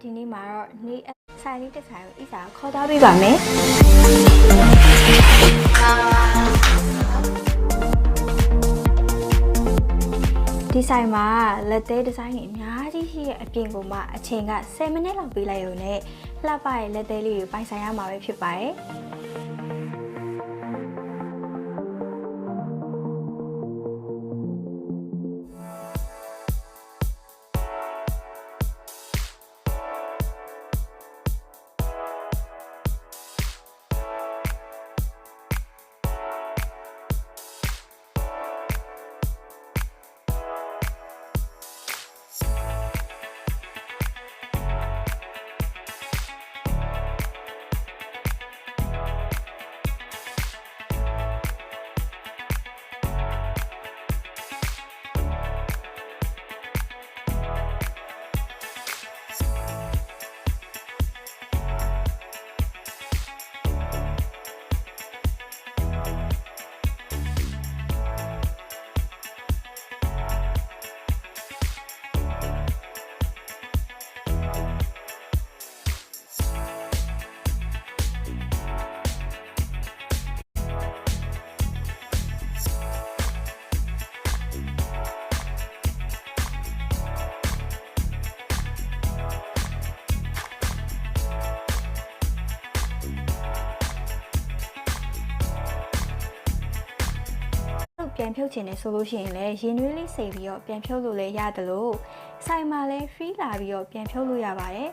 ဒီနေ့မှာတော့နေ့ဆိုင်လေးတစ်ဆိုင်ကိုအစားခေါ်သွားပေးပါမယ်ဒီဆိုင်မှာလက်သေးဒီဇိုင်းတွေအများကြီးရှိတဲ့အပြင်ကမှအချိန်က10မိနစ်လောက်ပေးလိုက်ရုံနဲ့လှပရဲ့လက်သေးလေးကိုပိုင်ဆိုင်ရမှာပဲဖြစ်ပါတယ်ပြန်ဖြုတ်ခြင်းနဲ့ဆိုလို့ရှိရင်လည်းရင်နွေးလေးစိတ်ပြီးတော့ပြန်ဖြုတ်လို့လည်းရတယ်လို့ဆိုင်မှာလည်း free လာပြီးတော့ပြန်ဖြုတ်လို့ရပါတယ်